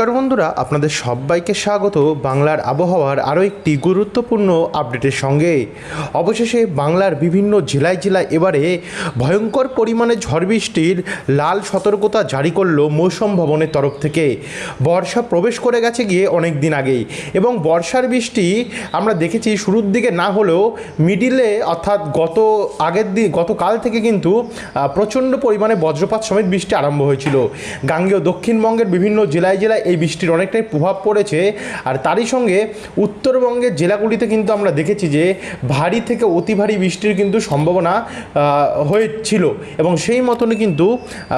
নমস্কার বন্ধুরা, আপনাদের সবাইকে স্বাগত বাংলার আবহাওয়ার আরও একটি গুরুত্বপূর্ণ আপডেটের সঙ্গে। অবশেষে বাংলার বিভিন্ন জেলায় জেলায় এবারে ভয়ঙ্কর পরিমাণে ঝড় বৃষ্টির লাল সতর্কতা জারি করলো মৌসুম ভবনের তরফ থেকে। বর্ষা প্রবেশ করে গেছে গিয়ে অনেক দিন আগেই, এবং বর্ষার বৃষ্টি আমরা দেখেছি শুরুর দিকে না হলেও মিডিলে অর্থাৎ গতকাল থেকে কিন্তু প্রচণ্ড পরিমাণে বজ্রপাত সমেত বৃষ্টি আরম্ভ হয়েছিল। গাঙ্গেয় দক্ষিণবঙ্গের বিভিন্ন জেলায় জেলায় এই বৃষ্টির অনেকটাই প্রভাব পড়েছে। আর তারই সঙ্গে উত্তরবঙ্গের জেলাগুলিতে কিন্তু আমরা দেখেছি যে ভারী থেকে অতি ভারী বৃষ্টির কিন্তু সম্ভাবনা হয়েছিল, এবং সেই মতনই কিন্তু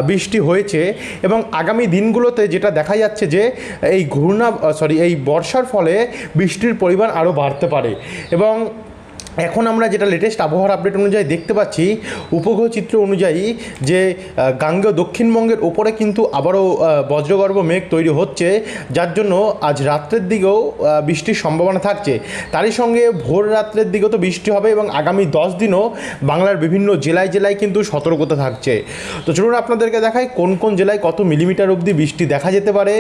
বৃষ্টি হয়েছে। এবং আগামী দিনগুলোতে যেটা দেখা যাচ্ছে যে এই বর্ষার ফলে বৃষ্টির পরিমাণ আরও বাড়তে পারে। এবং এখন আমরা যেটা লেটেস্ট আবহাওয়ার আপডেট অনুযায়ী দেখতে পাচ্ছি, উপগ্রহ চিত্র অনুযায়ী যে গাঙ্গেয় দক্ষিণবঙ্গের ওপরে কিন্তু আবারও বজ্রগর্ভ মেঘ তৈরি হচ্ছে, যার জন্য আজ রাত্রের দিকেও বৃষ্টির সম্ভাবনা থাকছে। তারই সঙ্গে ভোর রাত্রের দিকেও তো বৃষ্টি হবে, এবং আগামী 10 দিনও বাংলার বিভিন্ন জেলায় জেলায় কিন্তু সতর্কতা থাকছে। তো চলুন আপনাদেরকে দেখাই কোন কোন জেলায় কত মিলিমিটার অবধি বৃষ্টি দেখা যেতে পারে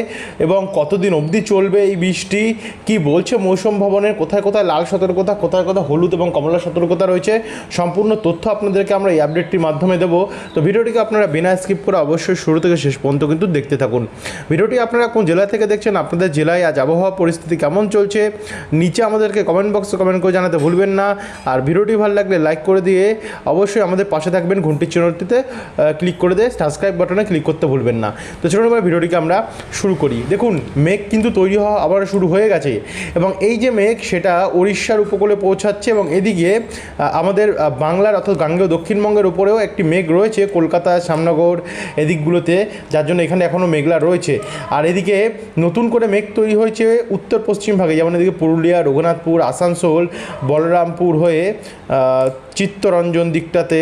এবং কতদিন অবধি চলবে এই বৃষ্টি, কি বলছে মৌসুম ভবনের, কোথায় কোথায় লাল সতর্কতা, কোথায় কোথায় হলুদ এবং কমলা সতর্কতা রয়েছে। সম্পূর্ণ তথ্য আপনাদেরকে আমরা এই আপডেটটির মাধ্যমে দেবো। তো ভিডিওটিকে আপনারা বিনা স্কিপ করে অবশ্যই শুরু থেকে শেষ পর্যন্ত কিন্তু দেখতে থাকুন। ভিডিওটি আপনারা কোন জেলা থেকে দেখছেন, আপনাদের জেলায় আজ আবহাওয়া পরিস্থিতি কেমন চলছে, নিচে আমাদেরকে কমেন্ট বক্সে কমেন্ট করে জানাতে ভুলবেন না। আর ভিডিওটি ভালো লাগলে লাইক করে দিয়ে অবশ্যই আমাদের পাশে থাকবেন, ঘন্টির চিহ্নটিতে ক্লিক করে দিয়ে সাবস্ক্রাইব বাটনে ক্লিক করতে ভুলবেন না। তো চলুন এবার ভিডিওটিকে আমরা শুরু করি। দেখুন, মেঘ কিন্তু তৈরি হওয়া আবার শুরু হয়ে গেছে, এবং এই যে মেঘ সেটা উড়িষ্যার উপকূলে পৌঁছাচ্ছে, এবং এদিকে আমাদের বাংলার অর্থাৎ গাঙ্গেয় দক্ষিণবঙ্গের উপরেও একটি মেঘ রয়েছে, কলকাতা, শ্যামনগর এদিকগুলোতে, যার জন্য এখানে এখনও মেঘলা রয়েছে। আর এদিকে নতুন করে মেঘ তৈরি হয়েছে উত্তর পশ্চিম ভাগে, যেমন এদিকে পুরুলিয়া, রঘুনাথপুর, আসানসোল, বলরামপুর হয়ে চিত্তরঞ্জন দিকটাতে,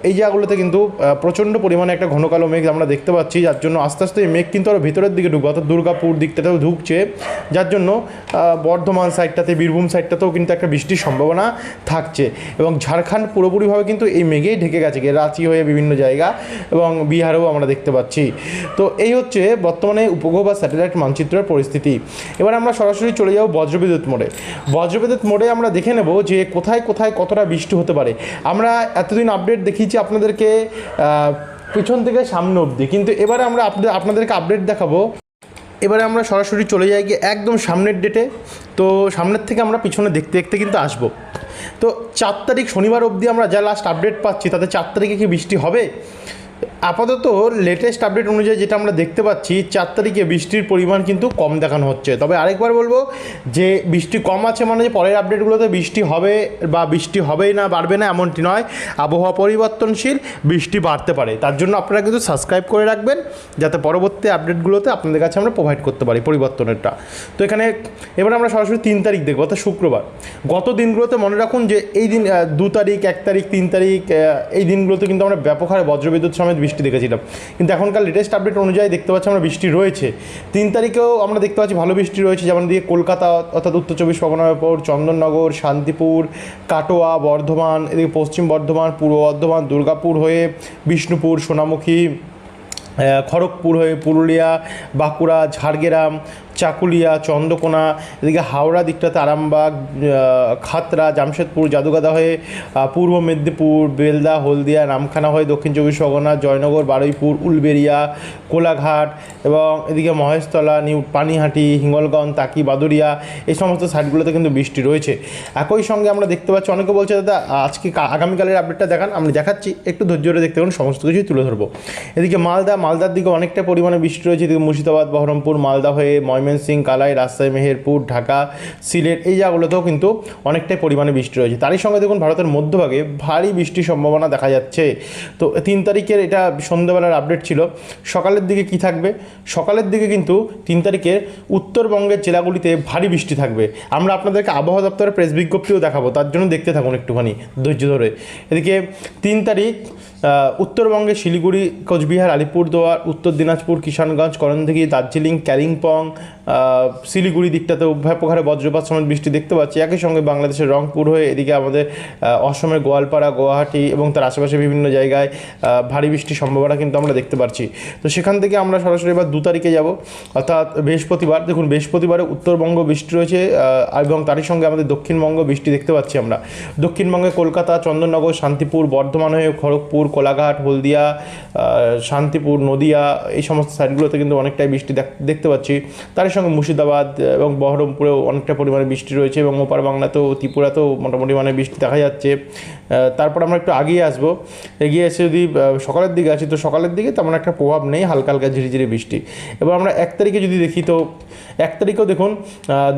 এই জায়গাগুলোতে কিন্তু প্রচণ্ড পরিমাণে একটা ঘন কালো মেঘ আমরা দেখতে পাচ্ছি, যার জন্য আস্তে আস্তে এই মেঘ কিন্তু আরও ভিতরের দিকে ঢুকবে, অর্থাৎ দুর্গাপুর দিকটাতেও ঢুকছে, যার জন্য বর্ধমান সাইডটাতে, বীরভূম সাইডটাতেও কিন্তু একটা বৃষ্টির সম্ভাবনা থাকছে। এবং ঝাড়খণ্ড পুরোপুরিভাবে কিন্তু এই মেঘেই ঢেকে গেছে, রাঁচি হয়ে বিভিন্ন জায়গা, এবং বিহারেও আমরা দেখতে পাচ্ছি। তো এই হচ্ছে বর্তমানে উপগ্রহ বা স্যাটেলাইট মানচিত্রের পরিস্থিতি। এবার আমরা সরাসরি চলে যাব বজ্রবিদ্যুৎ মোডে। বজ্রবিদ্যুৎ মোডে আমরা দেখে নেব যে কোথায় কোথায় কতটা বৃষ্টি হতে পারে। আমরা এতদিন আপডেট দেখিয়েছি আপনাদেরকে পিছন থেকে সামনে অবধি, কিন্তু এবারে আমরা আপনাদেরকে আপডেট দেখাবো। এবারে আমরা সরাসরি চলে যাই গিয়ে একদম সামনের ডেটে। তো সামনের থেকে আমরা পিছনে দেখতে দেখতে কিন্তু আসবো। তো 4 তারিখ শনিবার অবধি আমরা যা লাস্ট আপডেট পাচ্ছি, তাতে 4 তারিখে কি বৃষ্টি হবে? আপাতত লেটেস্ট আপডেট অনুযায়ী যেটা আমরা দেখতে পাচ্ছি, 4 তারিখে বৃষ্টির পরিমাণ কিন্তু কম দেখানো হচ্ছে। তবে আরেকবার বলবো যে বৃষ্টি কম আছে মানে যে পরের আপডেটগুলোতে বৃষ্টি হবে বা বৃষ্টি হবেই না, বাড়বে না এমনটি নয়। আবহাওয়া পরিবর্তনশীল, বৃষ্টি বাড়তে পারে। তার জন্য আপনারা কিন্তু সাবস্ক্রাইব করে রাখবেন, যাতে পরবর্তী আপডেটগুলোতে আপনাদের কাছে আমরা প্রোভাইড করতে পারি পরিবর্তনেরটা। তো এখানে এবার আমরা সরাসরি 3 তারিখ দেখবো, অর্থাৎ শুক্রবার। গত দিনগুলোতে মনে রাখুন যে এই দিন 2 তারিখ, 1 তারিখ, 3 তারিখ, এই দিনগুলোতে কিন্তু আমরা ব্যাপক হারে বজ্রবিদ্যুৎ সমেত বৃষ্টি দেখেছিলাম, কিন্তু এখনকার লেটেস্ট আপডেট অনুযায়ী দেখতে পাচ্ছি আমরা বৃষ্টি রয়েছে। 3 তারিখেও আমরা দেখতে পাচ্ছি ভালো বৃষ্টি রয়েছে, যেমন দিকে কলকাতা অর্থাৎ উত্তর 24 পরগনার উপর, চন্দননগর, শান্তিপুর, কাটোয়া, বর্ধমান, এদিকে পশ্চিম বর্ধমান, পূর্ব বর্ধমান, দুর্গাপুর হয়ে বিষ্ণুপুর, সোনামুখী, খড়গপুর হয়ে পুরুলিয়া, বাঁকুড়া, ঝাড়গ্রাম, চাকুলিয়া, চন্দ্রকোনা, এদিকে হাওড়া দিকটাতে আরামবাগ, খাতড়া, জামশেদপুর, জাদুগাদা হয়ে পূর্ব মেদিনীপুর, বেলদা, হলদিয়া, নামখানা হয়ে দক্ষিণ 24 পরগনা, জয়নগর, বারুইপুর, উলবেড়িয়া, কোলাঘাট, এবং এদিকে মহেশতলা, নিউ পানিহাটি, হিঙ্গলগঞ্জ, তাকি, বাদুরিয়া, এই সমস্ত সাইডগুলোতে কিন্তু বৃষ্টি রয়েছে। একই সঙ্গে আমরা দেখতে পাচ্ছি অনেকে বলছে দাদা আজকে আগামীকালের আপডেটটা দেখান, আমি দেখাচ্ছি, একটু ধৈর্য ধরে দেখতে পাবেন, সমস্ত কিছুই তুলে ধরবো। এদিকে মালদার দিকে অনেকটা পরিমাণে বৃষ্টি রয়েছে, এদিকে মুর্শিদাবাদ, বহরমপুর, মালদা হয়ে ময়মনসিংহ, কালাই, রাজশাহী, মেহেরপুর, ঢাকা, সিলেট, এই জায়গাগুলোতেও কিন্তু অনেকটাই পরিমাণে বৃষ্টি রয়েছে। তারই সঙ্গে দেখুন ভারতের মধ্যভাগে ভারী বৃষ্টির সম্ভাবনা দেখা যাচ্ছে। তো 3 তারিখের এটা সন্ধ্যাবেলার আপডেট ছিল। সকালের দিকে কি থাকবে? সকালের দিকে কিন্তু 3 তারিখের উত্তরবঙ্গের জেলাগুলিতে ভারী বৃষ্টি থাকবে। আমরা আপনাদেরকে আবহাওয়া দপ্তরের প্রেস বিজ্ঞপ্তিও দেখাবো, তার জন্য দেখতে থাকুন একটুখানি ধৈর্য ধরে। এদিকে 3 তারিখ উত্তরবঙ্গে শিলিগুড়ি, কোচবিহার, আলিপুরদুয়ার, উত্তর দিনাজপুর, কিষানগঞ্জ, করণদিঘি, দার্জিলিং, কালিম্পং, শিলিগুড়ি দিকটাতেও ব্যাপক হারে বজ্রপাত সমেত বৃষ্টি দেখতে পাচ্ছি। একই সঙ্গে বাংলাদেশের রংপুর হয়ে এদিকে আমাদের অসমের গোয়ালপাড়া, গুয়াহাটি এবং তার আশেপাশে বিভিন্ন জায়গায় ভারী বৃষ্টির সম্ভাবনা কিন্তু আমরা দেখতে পাচ্ছি। তো সেখান থেকে আমরা সরাসরি এবার 2 তারিখে যাব, অর্থাৎ বৃহস্পতিবার। দেখুন, বৃহস্পতিবারে উত্তরবঙ্গ বৃষ্টি রয়েছে এবং তারই সঙ্গে আমাদের দক্ষিণবঙ্গ বৃষ্টি দেখতে পাচ্ছি আমরা। দক্ষিণবঙ্গে কলকাতা, চন্দননগর, শান্তিপুর, বর্ধমান হয়ে খড়গপুর, কোলাঘাট, হলদিয়া, শান্তিপুর, নদিয়া, এই সমস্ত সাইডগুলোতে কিন্তু অনেকটাই বৃষ্টি দেখতে পাচ্ছি। তার সঙ্গে মুর্শিদাবাদ এবং বহরমপুরেও অনেকটা পরিমাণে বৃষ্টি রয়েছে এবং ওপার বাংলাতেও, ত্রিপুরাতেও মোটামুটি মানে বৃষ্টি দেখা যাচ্ছে। তারপর আমরা একটু এগিয়ে এসে যদি সকালের দিকে আসি, তো সকালের দিকে তেমন একটা প্রভাব নেই, হালকা হালকা ঝিরিঝিরি বৃষ্টি। এবার আমরা 1 তারিখে যদি দেখি, তো 1 তারিখেও দেখুন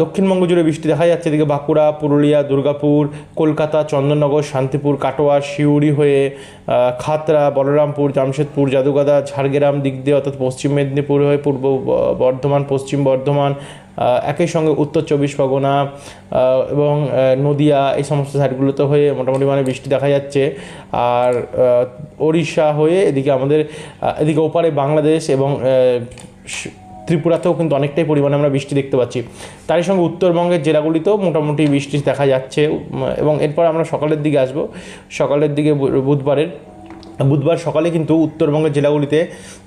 দক্ষিণবঙ্গ জুড়ে বৃষ্টি দেখা যাচ্ছে। এদিকে বাঁকুড়া, পুরুলিয়া, দুর্গাপুর, কলকাতা, চন্দননগর, শান্তিপুর, কাটোয়া, সিউড়ি হয়ে খাতড়া, বলরামপুর, জামশেদপুর, জাদুগাদা, ঝাড়গ্রাম দিক দিয়ে, অর্থাৎ পশ্চিম মেদিনীপুর হয়ে পূর্ব বর্ধমান, পশ্চিম বর্ধমান, একই সঙ্গে উত্তর 24 পরগনা এবং নদিয়া, এই সমস্ত সাইডগুলোতে হয়ে মোটামুটি মানে বৃষ্টি দেখা যাচ্ছে। আর ওড়িশা হয়ে এদিকে ওপারে বাংলাদেশ এবং ত্রিপুরাতেও কিন্তু অনেকটাই পরিমাণে আমরা বৃষ্টি দেখতে পাচ্ছি। তারই সঙ্গে উত্তরবঙ্গের জেলাগুলিতেও মোটামুটি বৃষ্টি দেখা যাচ্ছে। এবং এরপর আমরা সকালের দিকে আসবো। সকালের দিকে বুধবার সকালে কিন্তু উত্তরবঙ্গের জেলাগুলিতে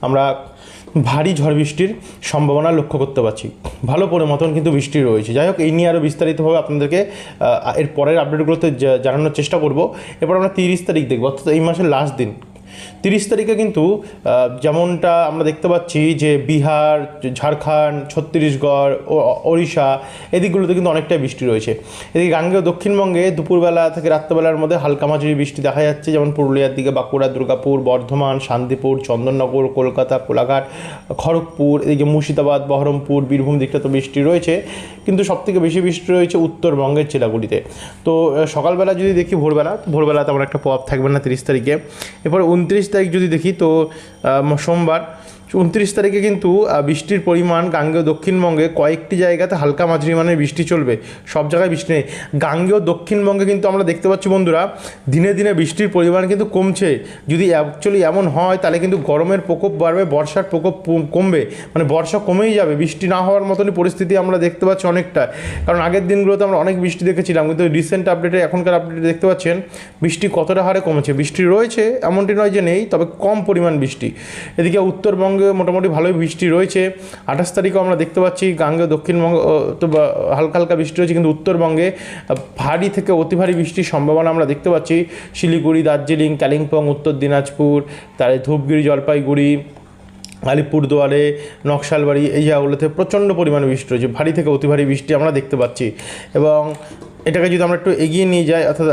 আমরা ভারী ঝড় বৃষ্টির সম্ভাবনা লক্ষ্য করতে পারছি। ভালো মতন কিন্তু বৃষ্টি রয়েছে। যাই হোক, এই নিয়ে আরও বিস্তারিতভাবে আপনাদেরকে এর পরের আপডেটগুলোতে জানানোর চেষ্টা করব। এরপর আমরা 30 তারিখ দেখব, অর্থাৎ এই মাসের লাস্ট দিন। 30 তারিখে কিন্তু যেমনটা আমরা দেখতে পাচ্ছি যে বিহার, ঝাড়খণ্ড, ছত্তিশগড়, ওড়িশা, এদিকগুলোতে কিন্তু অনেকটাই বৃষ্টি রয়েছে। এদিকে গাঙ্গেয় দক্ষিণবঙ্গে দুপুরবেলা থেকে রাত্রেবেলার মধ্যে হালকা মাঝারি বৃষ্টি দেখা যাচ্ছে, যেমন পুরুলিয়ার দিকে, বাঁকুড়া, দুর্গাপুর, বর্ধমান, শান্তিপুর, চন্দননগর, কলকাতা, কোলাঘাট, খড়গপুর, এদিকে মুর্শিদাবাদ, বহরমপুর, বীরভূম দিকটা তো বৃষ্টি রয়েছে। কিন্তু সবথেকে বেশি বৃষ্টি রয়েছে উত্তরবঙ্গের জেলাগুলিতে। তো সকালবেলা যদি দেখি, ভোরবেলা তেমন একটা প্রভাব থাকবে না 30 তারিখে। এরপর 29 তারিখ যদি দেখি, তো সোমবার 29 তারিখে কিন্তু বৃষ্টির পরিমাণ গাঙ্গেয় দক্ষিণবঙ্গে কয়েকটি জায়গাতে হালকা মাঝারি মানের বৃষ্টি চলবে, সব জায়গায় বৃষ্টি নেই। গাঙ্গেয় দক্ষিণবঙ্গে কিন্তু আমরা দেখতে পাচ্ছি বন্ধুরা, দিনে দিনে বৃষ্টির পরিমাণ কিন্তু কমছে। যদি অ্যাকচুয়ালি এমন হয় তাহলে কিন্তু গরমের প্রকোপ বাড়বে, বর্ষার প্রকোপ কমবে, মানে বর্ষা কমেই যাবে। বৃষ্টি না হওয়ার মতনই পরিস্থিতি আমরা দেখতে পাচ্ছি অনেকটা। কারণ আগের দিনগুলোতে আমরা অনেক বৃষ্টি দেখেছিলাম, কিন্তু রিসেন্ট আপডেটে, এখনকার আপডেটে দেখতে পাচ্ছেন বৃষ্টি কতটা হারে কমেছে। বৃষ্টি রয়েছে, এমনটি নয় যে নেই, তবে কম পরিমাণ বৃষ্টি। এদিকে উত্তরবঙ্গে মোটামুটি ভালোই বৃষ্টি রয়েছে। 28 তারিখেও আমরা দেখতে পাচ্ছি গাঙ্গেয় দক্ষিণবঙ্গ তো হালকা হালকা বৃষ্টি রয়েছে, কিন্তু উত্তরবঙ্গে ভারী থেকে অতি ভারী বৃষ্টির সম্ভাবনা আমরা দেখতে পাচ্ছি। শিলিগুড়ি, দার্জিলিং, কালিম্পং, উত্তর দিনাজপুর, তার ধূপগুড়ি, জলপাইগুড়ি, আলিপুরদুয়ারে, নকশালবাড়ি, এই জায়গাগুলোতে প্রচণ্ড পরিমাণে বৃষ্টি রয়েছে। ভারী থেকে অতি ভারী বৃষ্টি আমরা দেখতে পাচ্ছি। এবং এটাকে যদি আমরা একটু এগিয়ে নিয়ে যাই, অর্থাৎ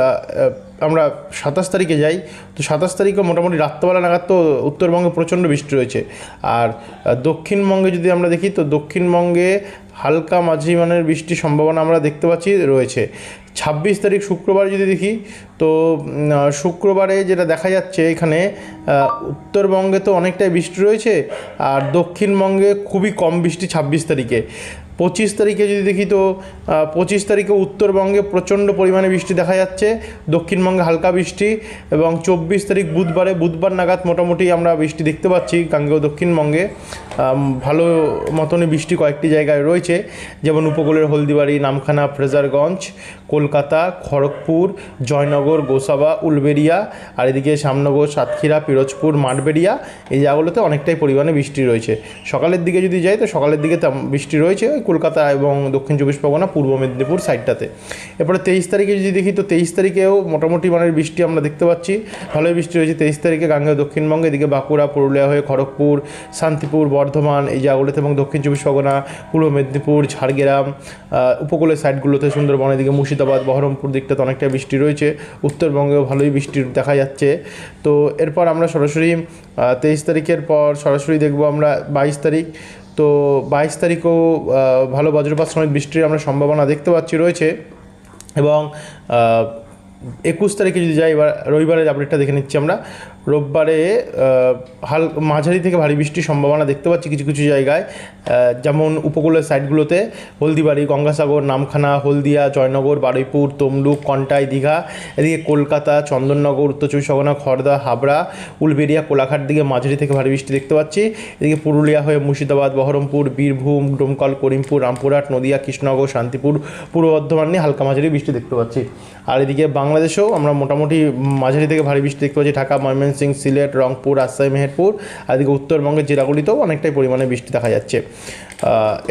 আমরা 27 তারিখে যাই, তো 27 তারিখে মোটামুটি রাত্রবেলা নাগাদ তো উত্তরবঙ্গে প্রচণ্ড বৃষ্টি রয়েছে। আর দক্ষিণবঙ্গে যদি আমরা দেখি, তো দক্ষিণবঙ্গে হালকা মাঝারি মানের বৃষ্টির সম্ভাবনা আমরা দেখতে পাচ্ছি রয়েছে। 26 তারিখ শুক্রবার যদি দেখি, তো শুক্রবারে যেটা দেখা যাচ্ছে, এখানে উত্তরবঙ্গে তো অনেকটাই বৃষ্টি রয়েছে, আর দক্ষিণবঙ্গে খুবই কম বৃষ্টি 26 তারিখে। 25 তারিখে যদি দেখি, তো 25 তারিখে উত্তরবঙ্গে প্রচণ্ড পরিমাণে বৃষ্টি দেখা যাচ্ছে, দক্ষিণবঙ্গে হালকা বৃষ্টি। এবং 24 তারিখ বুধবার নাগাদ মোটামুটি আমরা বৃষ্টি দেখতে পাচ্ছি গাঙ্গেয় দক্ষিণবঙ্গে। ভালো মতনই বৃষ্টি কয়েকটি জায়গায় রয়েছে, যেমন উপকূলের হলদিবাড়ি, নামখানা, ফ্রেজারগঞ্জ, কলকাতা, খড়গপুর, জয়নগর, গোসাবা, উলবেড়িয়া, আর এদিকে শ্যামনগর, সাতক্ষীরা, পিরোজপুর, মাঠবেড়িয়া, এই জায়গাগুলোতে অনেকটাই পরিমাণে বৃষ্টি রয়েছে। সকালের দিকে যদি যাই, তো সকালের দিকে বৃষ্টি রয়েছে কলকাতা এবং দক্ষিণ 24 পরগনা, পূর্ব মেদিনীপুর সাইডটাতে। এরপরে 23 তারিখে যদি দেখি, তো 23 তারিখেও মোটামুটি মানের বৃষ্টি আমরা দেখতে পাচ্ছি, ভালোই বৃষ্টি রয়েছে 23 তারিখে গাঙ্গেয় দক্ষিণবঙ্গে। এদিকে বাঁকুড়া, পুরুলিয়া হয়ে খড়গপুর, শান্তিপুর, বর্ধমান, এই জায়গাগুলোতে এবং দক্ষিণ 24 পরগনা, পূর্ব মেদিনীপুর, ঝাড়গ্রাম, উপকূলের সাইডগুলোতে, সুন্দরবন, এদিকে মুর্শিদাবাদ, বহরমপুর দিকটাতে অনেকটা বৃষ্টি রয়েছে। উত্তরবঙ্গেও ভালোই বৃষ্টি দেখা যাচ্ছে। তো এরপর আমরা সরাসরি 23 তারিখের পর সরাসরি দেখব আমরা 22 তারিখ। তো 22 তারিখেও ভালো বজ্রপাত সমেত বৃষ্টির আমরা সম্ভাবনা দেখতে পাচ্ছি রয়েছে। এবং 21 তারিখে যদি যাই, এবার রবিবারের আপডেটটা দেখে নিচ্ছি আমরা। রোববারে মাঝারি থেকে ভারী বৃষ্টির সম্ভাবনা দেখতে পাচ্ছি কিছু কিছু জায়গায়, যেমন উপকূলের সাইডগুলোতে হলদিবাড়ি, গঙ্গাসাগর, নামখানা, হলদিয়া, জয়নগর, বারুইপুর, তমলুক, কন্টাই, দীঘা। এদিকে কলকাতা, চন্দননগর, উত্তর চব্বিশ পরগনা, খড়দা, হাবড়া, উলবেড়িয়া, কোলাঘাট দিকে মাঝারি থেকে ভারী বৃষ্টি দেখতে পাচ্ছি। এদিকে পুরুলিয়া হয়ে মুর্শিদাবাদ, বহরমপুর, বীরভূম, ডোমকল, করিমপুর, রামপুরহাট, নদিয়া, কৃষ্ণনগর, শান্তিপুর, পূর্ব বর্ধমান নিয়ে হালকা মাঝারি বৃষ্টি দেখতে পাচ্ছি। আর এদিকে বাংলাদেশেও আমরা মোটামুটি মাঝারি থেকে ভারী বৃষ্টি দেখতে পাচ্ছি। ঢাকা, ময়মনসিংহ, সিলেট, রংপুর, রাজশাহী, মেহেরপুর। আর এদিকে উত্তরবঙ্গের জেলাগুলিতেও অনেকটাই পরিমাণে বৃষ্টি দেখা যাচ্ছে।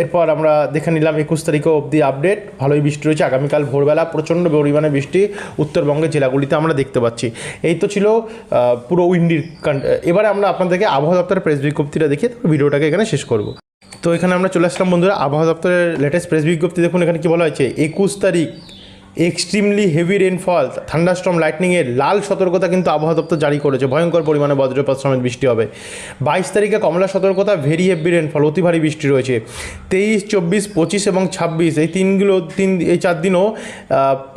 এরপর আমরা দেখে নিলাম 21 তারিখও অবধি আপডেট, ভালোই বৃষ্টি রয়েছে। আগামীকাল ভোরবেলা প্রচণ্ড পরিমাণে বৃষ্টি উত্তরবঙ্গের জেলাগুলিতে আমরা দেখতে পাচ্ছি। এই তো ছিল পুরো উইন্ডির। এবারে আমরা আপনাদেরকে আবহাওয়া দপ্তরের প্রেস বিজ্ঞপ্তিটা দেখিয়ে ভিডিওটাকে এখানে শেষ করব। তো এখানে আমরা চলে আসলাম বন্ধুরা, আবহাওয়া দপ্তরের লেটেস্ট প্রেস বিজ্ঞপ্তি দেখুন। এখানে কী বলা হয়েছে, 21 তারিখ এক্সট্রিমলি হেভি রেনফল, থান্ডারস্টর্ম, লাইটনিংয়ের লাল সতর্কতা কিন্তু আবহাওয়া দপ্তর জারি করেছে। ভয়ঙ্কর পরিমাণে বজ্রপাত সমেত বৃষ্টি হবে। 22 তারিখে কমলা সতর্কতা, ভেরি হেভি রেনফল, অতি ভারী বৃষ্টি রয়েছে। 23, 24, 25 এবং 26 এই এই 4 দিনও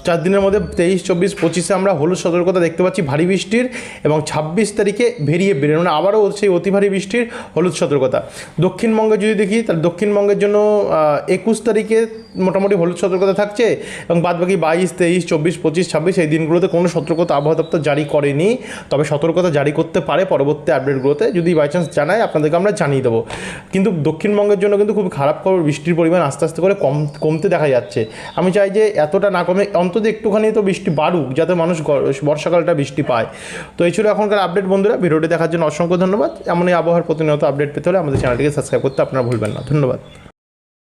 4 দিনের মধ্যে 23, 24, 25-এ আমরা হলুদ সতর্কতা দেখতে পাচ্ছি ভারী বৃষ্টির, এবং 26 তারিখে ভেরি হেভি রেন, মানে আবারও সেই অতি ভারী বৃষ্টির হলুদ সতর্কতা। দক্ষিণবঙ্গে যদি দেখি, তাহলে দক্ষিণবঙ্গের জন্য 21 তারিখে মোটামুটি হলুদ সতর্কতা থাকছে, এবং বাদবাকি 22, 23, 24, 25, 26 এই দিনগুলোতে কোনো সতর্কতা আবহাওয়া দপ্তর জারি করেনি। তবে সতর্কতা জারি করতে পারে পরবর্তী আপডেটগুলোতে, যদি বাই চান্স জানায় আপনাদেরকে আমরা জানিয়ে দেবো। কিন্তু দক্ষিণবঙ্গের জন্য কিন্তু খুব খারাপ খবর, বৃষ্টির পরিমাণ আস্তে আস্তে করে কমতে দেখা যাচ্ছে। আমি চাই যে এতটা না কমে, অন্তত একটুখানি তো বৃষ্টি বাড়ুক, যাতে মানুষ বর্ষাকালটা বৃষ্টি পায়। তো এই ছিল এখনকার আপডেট বন্ধুরা। ভিডিওটি দেখার জন্য অসংখ্য ধন্যবাদ। এমনই আবহাওয়ার প্রতিনিয়ত আপডেট পেতে হলে আমাদের চ্যানেলটিকে সাবস্ক্রাইব করতে আপনারা ভুলবেন না। ধন্যবাদ।